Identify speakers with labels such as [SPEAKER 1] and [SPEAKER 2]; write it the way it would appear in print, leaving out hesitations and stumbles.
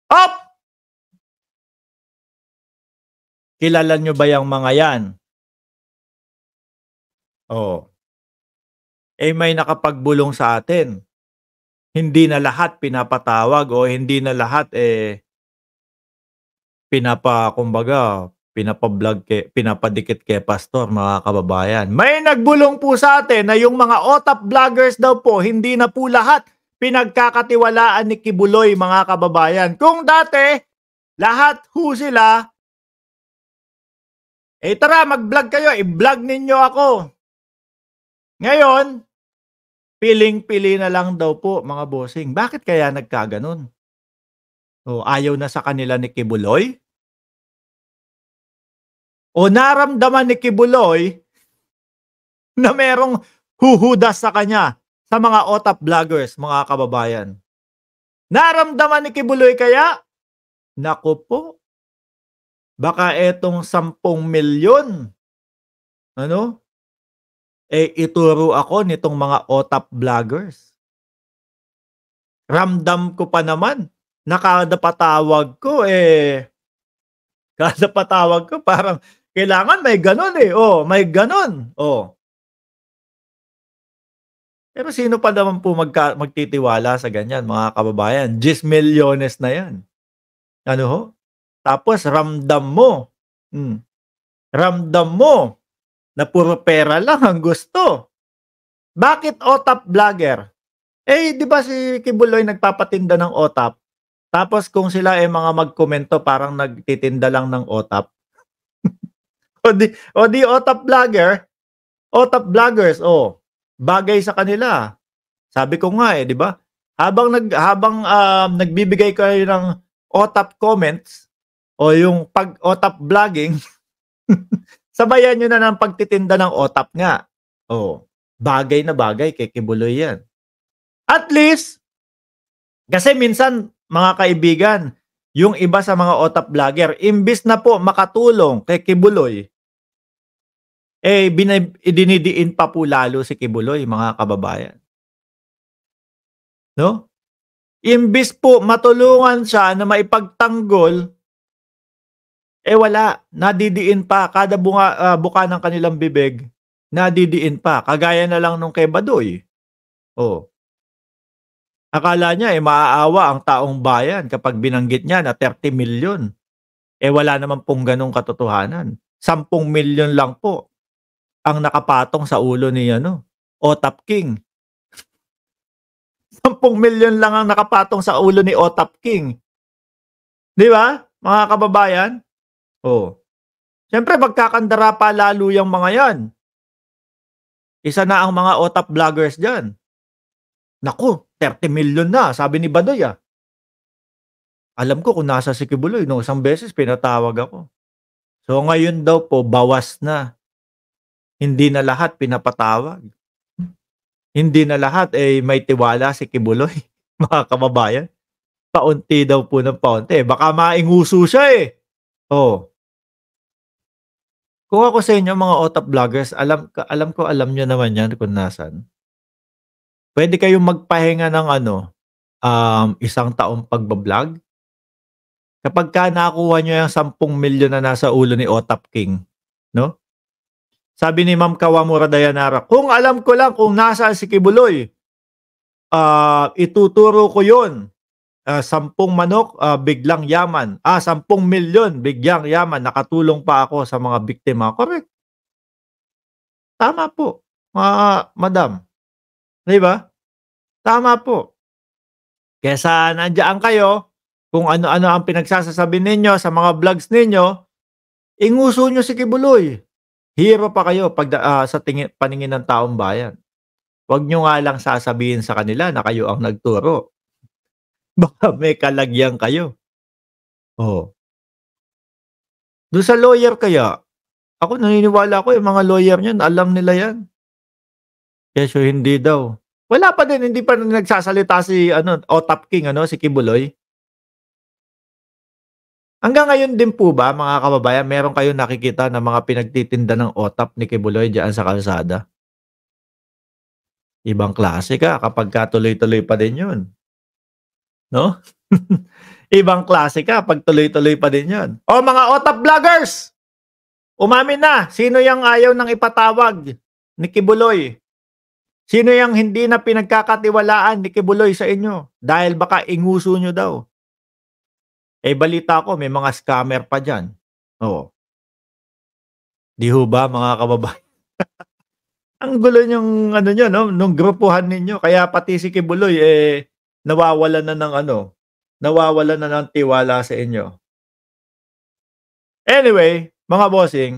[SPEAKER 1] Op! Kilala nyo ba yung mga yan? Oh. Eh may nakapagbulong sa atin. Hindi na lahat pinapatawag o hindi na lahat kumbaga, pinapadikit kay pastor, mga kababayan. May nagbulong po sa atin na yung mga OTAP vloggers daw po, hindi na po lahat pinagkakatiwalaan ni Kibuloy, mga kababayan. Kung dati, lahat ho sila, tara, mag-vlog kayo, i-vlog ninyo ako. Ngayon, piling-pili na lang daw po, mga bossing. Bakit kaya nagkaganon? O ayaw na sa kanila ni Kibuloy? O naramdaman ni Kibuloy na merong huhudas sa kanya sa mga OTAP vloggers, mga kababayan? Naramdaman ni Kibuloy kaya? Naku po, baka etong 10 milyon, ituro ako nitong mga OTAP vloggers. Ramdam ko pa naman na kada patawag ko parang kailangan may ganon may ganon. Pero sino pa naman po magtitiwala sa ganyan, mga kababayan? 10 milyones na yan. Tapos ramdam mo na puro pera lang ang gusto. Bakit OTAP vlogger? Di ba si Kibuloy nagpapatinda ng OTAP? Tapos kung sila mga magkomento parang nagtitinda lang ng OTAP. o di OTAP vloggers, bagay sa kanila. Sabi ko nga di ba? Habang nagbibigay kayo ng OTAP comments o yung pag-OTAP vlogging, sabayan nyo na ng pagtitinda ng OTAP nga. Bagay na bagay kay Kibuloy yan. At least, kasi minsan, mga kaibigan, yung iba sa mga OTAP vlogger, imbis na po makatulong kay Kibuloy, dinidiin pa po lalo si Kibuloy, mga kababayan. No? Imbis po matulungan siya na maipagtanggol, wala, nadidiin pa. Kada buka ng kanilang bibig, nadidiin pa. Kagaya na lang nung kay Badoy. Akala niya maaawa ang taong bayan kapag binanggit niya na 30 milyon. Wala naman pong ganong katotohanan. 10 milyon lang po ang nakapatong sa ulo ni OTAP King. 10 milyon lang ang nakapatong sa ulo ni OTAP King. Di ba, mga kababayan? Siyempre, magkakandara pa lalo yung mga yan. Isa na ang mga OTAP vloggers dyan. Naku, 30 milyon na, sabi ni Badoy Alam ko kung nasa si Kibuloy, isang beses pinatawag ako. So ngayon daw po, bawas na. Hindi na lahat pinapatawag. Hindi na lahat may tiwala si Kibuloy, mga kababayan. Paunti daw po ng paunti. Baka mainguso siya Kung ako sa inyo, mga OTAP vloggers, alam nyo naman yan kung nasan. Pwede kayong magpahinga ng 1 taong pagbablog. Kapag nakuha nyo yung 10 milyon na nasa ulo ni OTAP King, no? Sabi ni Ma'am Kawamura Dayanara, kung alam ko lang kung nasaan si Kibuloy, ituturo ko yun. 10 manok, biglang yaman. 10 milyon, biglang yaman. Nakatulong pa ako sa mga biktima. Correct. Tama po, madam. Di ba? Tama po. Kesa nandiyan kayo, kung ano-ano ang pinagsasasabi ninyo sa mga vlogs ninyo, inguso nyo si Kibuloy. Hero pa kayo sa paningin ng taong bayan. Huwag nyo nga lang sasabihin sa kanila na kayo ang nagturo. Baka may kalagyan kayo. Doon sa lawyer kaya, ako naniniwala ko yung mga lawyer niyan, alam nila yan. Keso hindi daw. Wala pa din, hindi pa nagsasalita si OTAP King, si Kibuloy. Hanggang ngayon din po ba, mga kababayan, meron kayong nakikita na mga pinagtitinda ng OTAP ni Kibuloy diyan sa kalsada? Ibang klase ka kapag tuloy-tuloy pa din yun. No? Ibang klase ka 'pag tuloy-tuloy pa din 'yon. O mga OTAP vloggers, umamin na, sino yang ayaw ng ipatawag ni Kibuloy? Sino yang hindi na pinagkakatiwalaan ni Kibuloy sa inyo dahil baka inguso niyo daw? Eh, balita ko may mga scammer pa diyan. Oo, 'di ho ba mga kababayan? Ang gulo niyong ano niyo 'no, nung grupuhan ninyo kaya pati si Kibuloy, eh, nawawalan na ng ano, nawawalan na ng tiwala sa inyo. Anyway, mga bossing